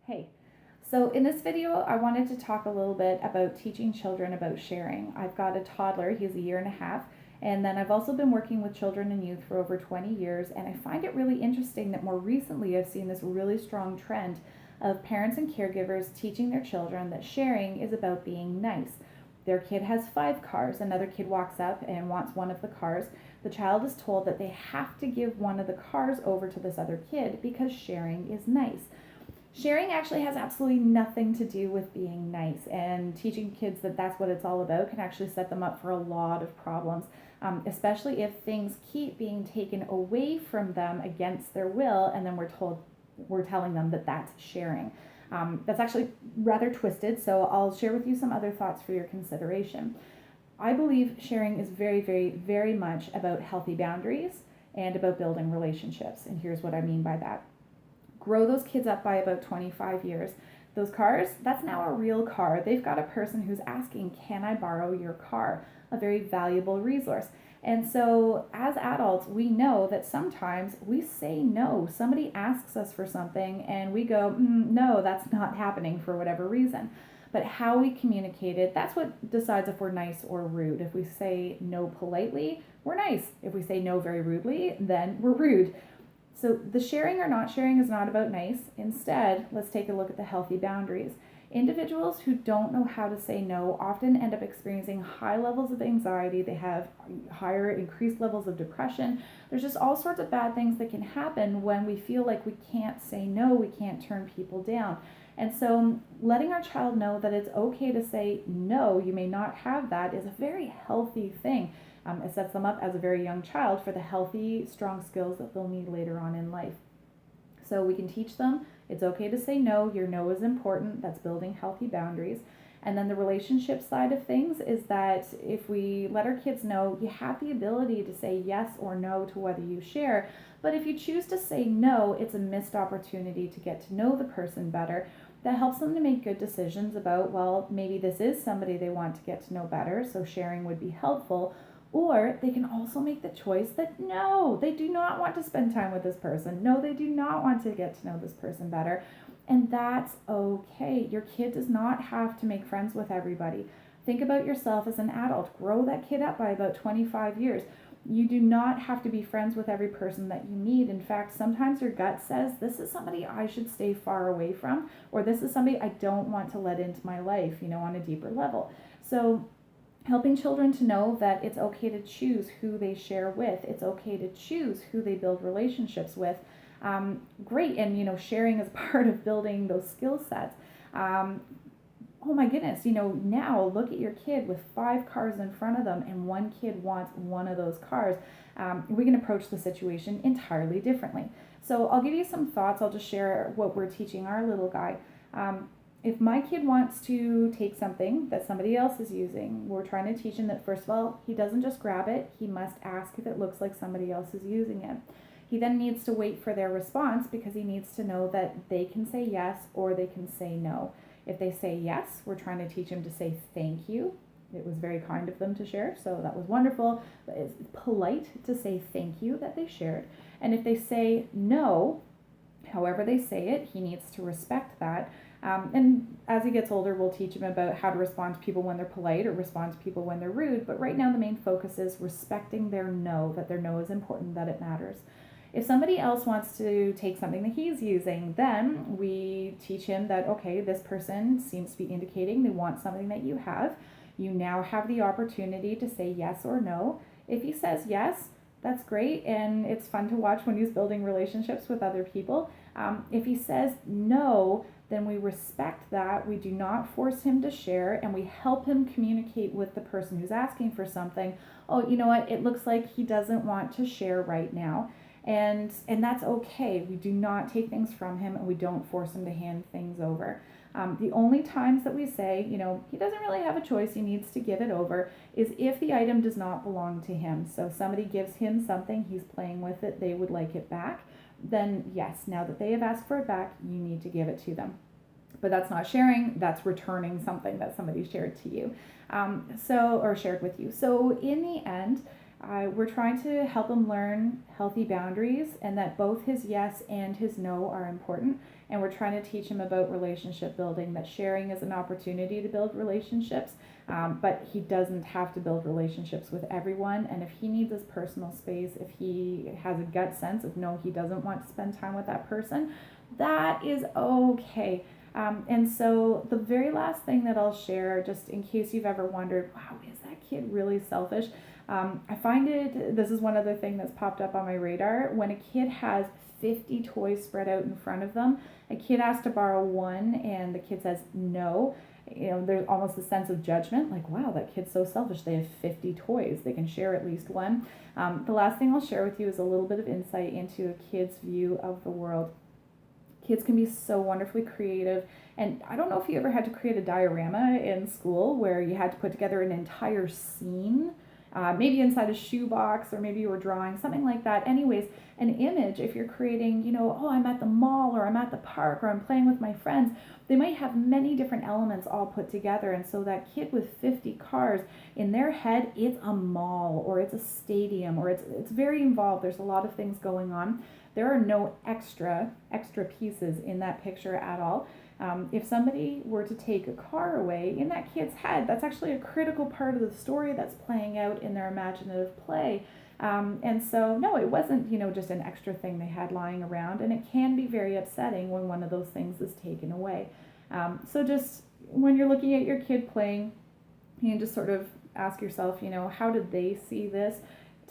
Hey, so in this video, I wanted to talk a little bit about teaching children about sharing. I've got a toddler, he's a year and a half, and then I've also been working with children and youth for over 20 years, and I find it really interesting that more recently I've seen this really strong trend of parents and caregivers teaching their children that sharing is about being nice. Their kid has 5 cars, another kid walks up and wants one of the cars. The child is told that they have to give one of the cars over to this other kid because sharing is nice. Sharing actually has absolutely nothing to do with being nice, and teaching kids that that's what it's all about can actually set them up for a lot of problems, especially if things keep being taken away from them against their will, and then we're telling them that that's sharing. That's actually rather twisted, so I'll share with you some other thoughts for your consideration. I believe sharing is very, very, very much about healthy boundaries and about building relationships, and here's what I mean by that. Grow those kids up by about 25 years. Those cars, that's now a real car. They've got a person who's asking, can I borrow your car? A very valuable resource. And so as adults, we know that sometimes we say no. Somebody asks us for something and we go, no, that's not happening for whatever reason. But how we communicate it, that's what decides if we're nice or rude. If we say no politely, we're nice. If we say no very rudely, then we're rude. So the sharing or not sharing is not about nice. Instead, let's take a look at the healthy boundaries. Individuals who don't know how to say no often end up experiencing high levels of anxiety. They have higher increased levels of depression. There's just all sorts of bad things that can happen when we feel like we can't say no, we can't turn people down. And so letting our child know that it's okay to say no, you may not have that, is a very healthy thing. It sets them up as a very young child for the healthy, strong skills that they'll need later on in life. So we can teach them it's okay to say no. Your no is important. That's building healthy boundaries. And then the relationship side of things is that if we let our kids know you have the ability to say yes or no to whether you share, but if you choose to say no, it's a missed opportunity to get to know the person better. That helps them to make good decisions about, well, maybe this is somebody they want to get to know better, so sharing would be helpful. Or they can also make the choice that no, they do not want to spend time with this person. No, they do not want to get to know this person better. And that's okay. Your kid does not have to make friends with everybody. Think about yourself as an adult. Grow that kid up by about 25 years. You do not have to be friends with every person that you meet. In fact, sometimes your gut says, this is somebody I should stay far away from, or this is somebody I don't want to let into my life, on a deeper level. So helping children to know that it's okay to choose who they share with. It's okay to choose who they build relationships with. Great, and sharing is part of building those skill sets. Oh my goodness, now look at your kid with 5 cars in front of them and one kid wants one of those cars. We can approach the situation entirely differently. So I'll give you some thoughts. I'll just share what we're teaching our little guy. If my kid wants to take something that somebody else is using, we're trying to teach him that, first of all, he doesn't just grab it, he must ask if it looks like somebody else is using it. He then needs to wait for their response because he needs to know that they can say yes or they can say no. If they say yes, we're trying to teach him to say thank you. It was very kind of them to share, so that was wonderful. But it's polite to say thank you that they shared. And if they say no, however they say it, he needs to respect that. And as he gets older, we'll teach him about how to respond to people when they're polite or respond to people when they're rude. But right now, the main focus is respecting their no, that their no is important, that it matters. If somebody else wants to take something that he's using, then we teach him that, okay, this person seems to be indicating they want something that you have. You now have the opportunity to say yes or no. If he says yes, that's great, and it's fun to watch when he's building relationships with other people. If he says no, then we respect that. We do not force him to share, and we help him communicate with the person who's asking for something. Oh, you know what? It looks like he doesn't want to share right now. And that's okay. We do not take things from him, and we don't force him to hand things over. The only times that we say, he doesn't really have a choice, he needs to give it over, is if the item does not belong to him. So somebody gives him something, he's playing with it, they would like it back, then yes, now that they have asked for it back, you need to give it to them. But that's not sharing, that's returning something that somebody shared to you, or shared with you. So in the end, We're trying to help him learn healthy boundaries and that both his yes and his no are important. And we're trying to teach him about relationship building, that sharing is an opportunity to build relationships, but he doesn't have to build relationships with everyone. And if he needs his personal space, if he has a gut sense of no, he doesn't want to spend time with that person, that is okay. And so the very last thing that I'll share, just in case you've ever wondered, wow, is that kid really selfish? I find this is one other thing that's popped up on my radar. When a kid has 50 toys spread out in front of them, a kid asks to borrow one and the kid says no. There's almost a sense of judgment, like, wow, that kid's so selfish. They have 50 toys. They can share at least one. The last thing I'll share with you is a little bit of insight into a kid's view of the world. Kids can be so wonderfully creative. And I don't know if you ever had to create a diorama in school where you had to put together an entire scene, maybe inside a shoebox, or maybe you were drawing, something like that. Anyways, an image, if you're creating, oh, I'm at the mall, or I'm at the park, or I'm playing with my friends, they might have many different elements all put together. And so that kid with 50 cars, in their head, it's a mall, or it's a stadium, or it's very involved. There's a lot of things going on. There are no extra pieces in that picture at all. If somebody were to take a car away, in that kid's head, that's actually a critical part of the story that's playing out in their imaginative play. And so, no, it wasn't, just an extra thing they had lying around. And it can be very upsetting when one of those things is taken away. So just when you're looking at your kid playing, you can just sort of ask yourself, how did they see this?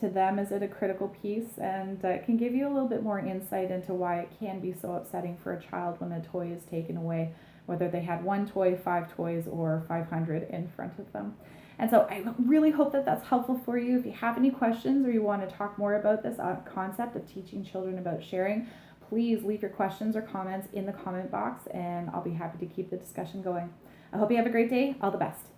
To them, is it a critical piece? And it can give you a little bit more insight into why it can be so upsetting for a child when a toy is taken away, whether they had one toy, 5 toys, or 500 in front of them. And so I really hope that that's helpful for you. If you have any questions or you want to talk more about this concept of teaching children about sharing, please leave your questions or comments in the comment box, and I'll be happy to keep the discussion going. I hope you have a great day. All the best.